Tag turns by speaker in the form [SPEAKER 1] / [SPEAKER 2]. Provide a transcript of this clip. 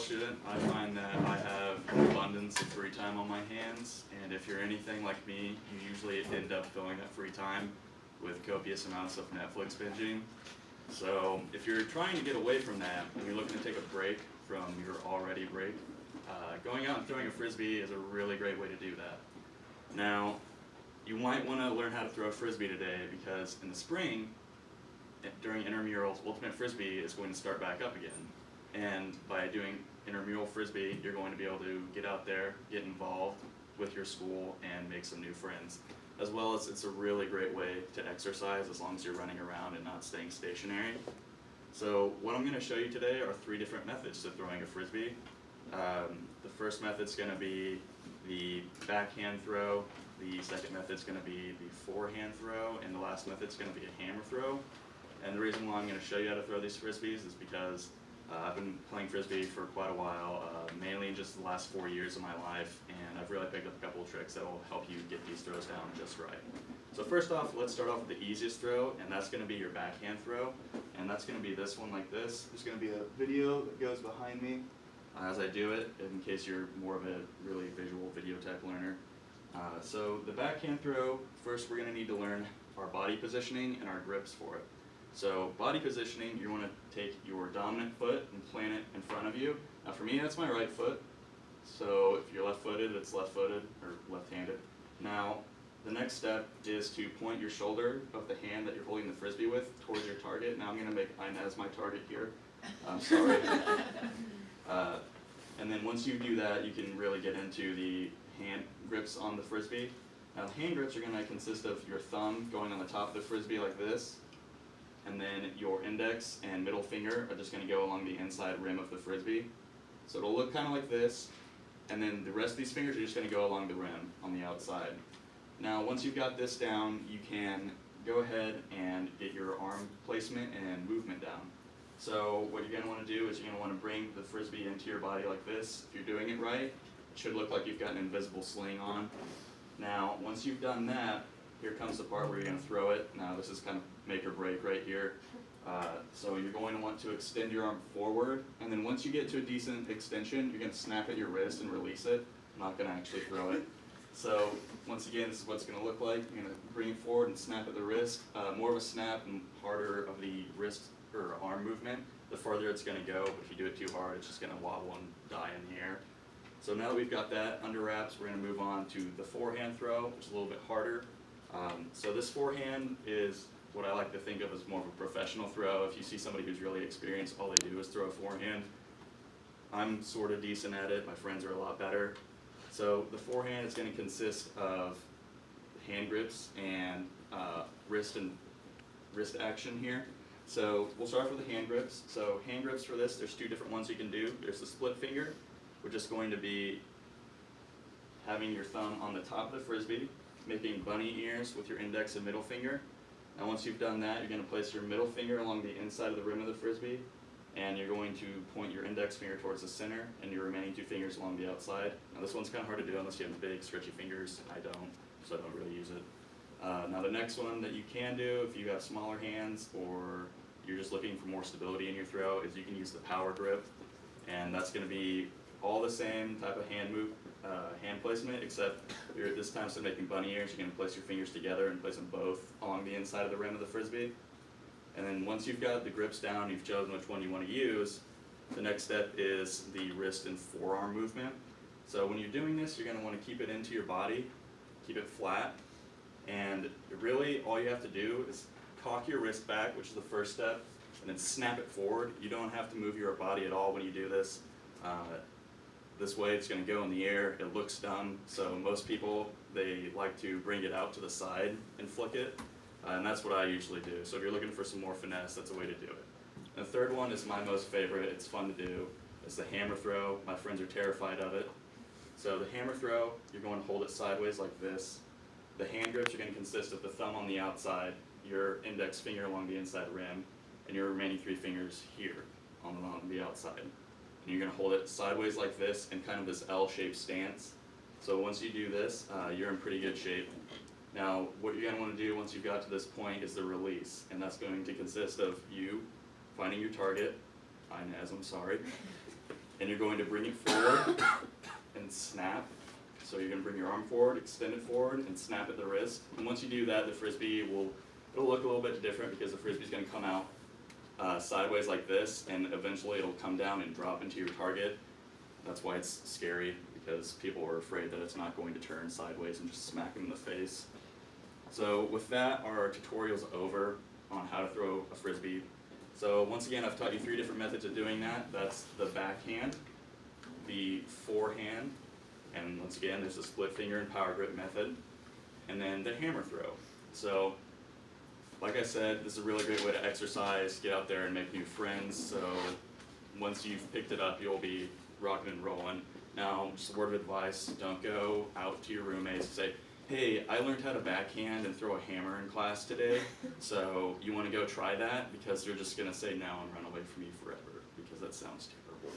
[SPEAKER 1] college student, I find that I have an abundance of free time on my hands, and if you're anything like me, you usually end up filling that free time with copious amounts of Netflix binging. So if you're trying to get away from that and you're looking to take a break from your already break, going out and throwing a frisbee is a really great way to do that. Now, you might want to learn how to throw a frisbee today because in the spring, during intramurals, ultimate frisbee is going to start back up again. And by doing intramural frisbee, you're going to be able to get out there, get involved with your school, and make some new friends. As well as it's a really great way to exercise as long as you're running around and not staying stationary. So what I'm going to show you today are 3 different methods to throwing a frisbee. The first method is going to be the backhand throw, the second method is going to be the forehand throw, and the last method is going to be a hammer throw. And the reason why I'm going to show you how to throw these frisbees is because I've been playing frisbee for quite a while, mainly in just the last 4 years of my life, and I've really picked up a couple of tricks that will help you get these throws down just right. So first off, let's start off with the easiest throw, and that's going to be your backhand throw, and that's going to be this one like this. There's going to be a video that goes behind me as I do it, in case you're more of a really visual video type learner. So the backhand throw, first we're going to need to learn our body positioning and our grips for it. So body positioning, you want to take your dominant foot and plant it in front of you. Now for me, that's my right foot. So if you're left-footed, it's left-footed or left-handed. Now the next step is to point your shoulder of the hand that you're holding the frisbee with towards your target. Now I'm going to make Inez my target here. I'm sorry. And then once you do that, you can really get into the hand grips on the frisbee. Now the hand grips are going to consist of your thumb going on the top of the frisbee like this, and then your index and middle finger are just going to go along the inside rim of the frisbee. So it'll look kind of like this, and then the rest of these fingers are just going to go along the rim on the outside. Now once you've got this down, you can go ahead and get your arm placement and movement down. So what you're going to want to do is you're going to want to bring the frisbee into your body like this. If you're doing it right, it should look like you've got an invisible sling on. Now once you've done that, here comes the part where you're going to throw it. Now this is kind of make or break right here. So you're going to want to extend your arm forward, and then once you get to a decent extension, you're going to snap at your wrist and release it. I'm not going to actually throw it. So once again, this is what it's going to look like. You're going to bring it forward and snap at the wrist. More of a snap and harder of the wrist or arm movement, the farther it's going to go. But if you do it too hard, it's just going to wobble and die in the air. So now that we've got that under wraps, we're going to move on to the forehand throw, which is a little bit harder. So this forehand is what I like to think of as more of a professional throw. If you see somebody who's really experienced, all they do is throw a forehand. I'm sort of decent at it. My friends are a lot better. So the forehand is going to consist of hand grips and wrist action here. So we'll start with the hand grips. So hand grips for this, there's 2 different ones you can do. There's the split finger, which is going to be having your thumb on the top of the frisbee, making bunny ears with your index and middle finger. And once you've done that, you're going to place your middle finger along the inside of the rim of the frisbee, and you're going to point your index finger towards the center and your remaining 2 fingers along the outside. Now this one's kind of hard to do unless you have big stretchy fingers. I don't, so I don't really use it. Now the next one that you can do if you have smaller hands or you're just looking for more stability in your throw is you can use the power grip, and that's going to be all the same type of hand placement, except you're this time instead of making bunny ears, you're going to place your fingers together and place them both along the inside of the rim of the frisbee. And then once you've got the grips down, you've chosen which one you want to use, the next step is the wrist and forearm movement. So when you're doing this, you're going to want to keep it into your body, keep it flat, and really all you have to do is cock your wrist back, which is the first step, and then snap it forward. You don't have to move your body at all when you do this. This way it's going to go in the air. It looks dumb, so most people, they like to bring it out to the side and flick it, and that's what I usually do. So if you're looking for some more finesse, that's a way to do it. And the third one is my most favorite. It's fun to do. It's the hammer throw. My friends are terrified of it. So the hammer throw, you're going to hold it sideways like this. The hand grips are going to consist of the thumb on the outside, your index finger along the inside rim, and your remaining 3 fingers here on the outside. And you're going to hold it sideways like this in kind of this L-shaped stance. So once you do this, you're in pretty good shape. Now, what you're going to want to do once you've got to this point is the release, and that's going to consist of you finding your target, Inez, I'm sorry, and you're going to bring it forward and snap. So you're going to bring your arm forward, extend it forward, and snap at the wrist. And once you do that, the frisbee it'll look a little bit different because the frisbee's going to come out sideways like this, and eventually it'll come down and drop into your target. That's why it's scary, because people are afraid that it's not going to turn sideways and just smack them in the face. So with that, our tutorial's over on how to throw a frisbee. So once again, I've taught you 3 different methods of doing that. That's the backhand, the forehand, and once again, there's the split finger and power grip method, and then the hammer throw. So like I said, this is a really great way to exercise, get out there and make new friends. So once you've picked it up, you'll be rocking and rolling. Now, just a word of advice, don't go out to your roommates and say, hey, I learned how to backhand and throw a hammer in class today, so you want to go try that? Because they're just going to say no and run away from you forever, because that sounds terrible.